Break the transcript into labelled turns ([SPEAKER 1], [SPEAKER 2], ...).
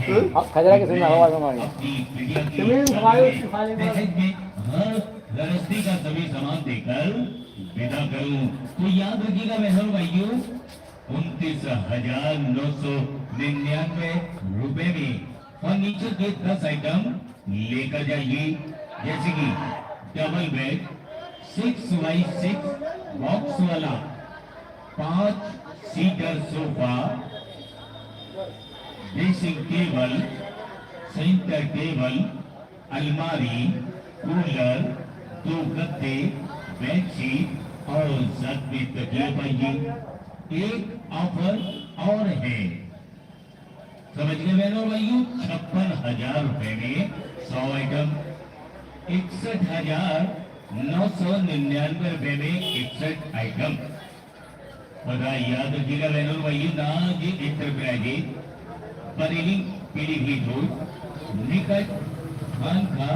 [SPEAKER 1] खजरा के सुनना आवाज हमारी
[SPEAKER 2] जमीन हर गृहस्थी का सभी सामान देकर विदा करूं। तो याद रखिएगा बहनों भाइयों, 29,999 रुपए में फर्नीचर के 10 आइटम लेकर जाइए, जैसे कि डबल बेड 6x6 बॉक्स वाला 5 seater sofa, dressing table, centre table, अलमारी, कूलर, 2 गद्दे, बेडशीट और साथ में तकिया पाइए। एक ऑफर और है, समझ गए बहनों भाइयों, 56,000 रुपए में 100 आइटम, 61,999 रुपए में 61 आइटम। पता याद रखिएगा बहनों भाइयों, ना ये इंटरप्राइजेज, बरेली पीलीभीत रोड, निकट खान का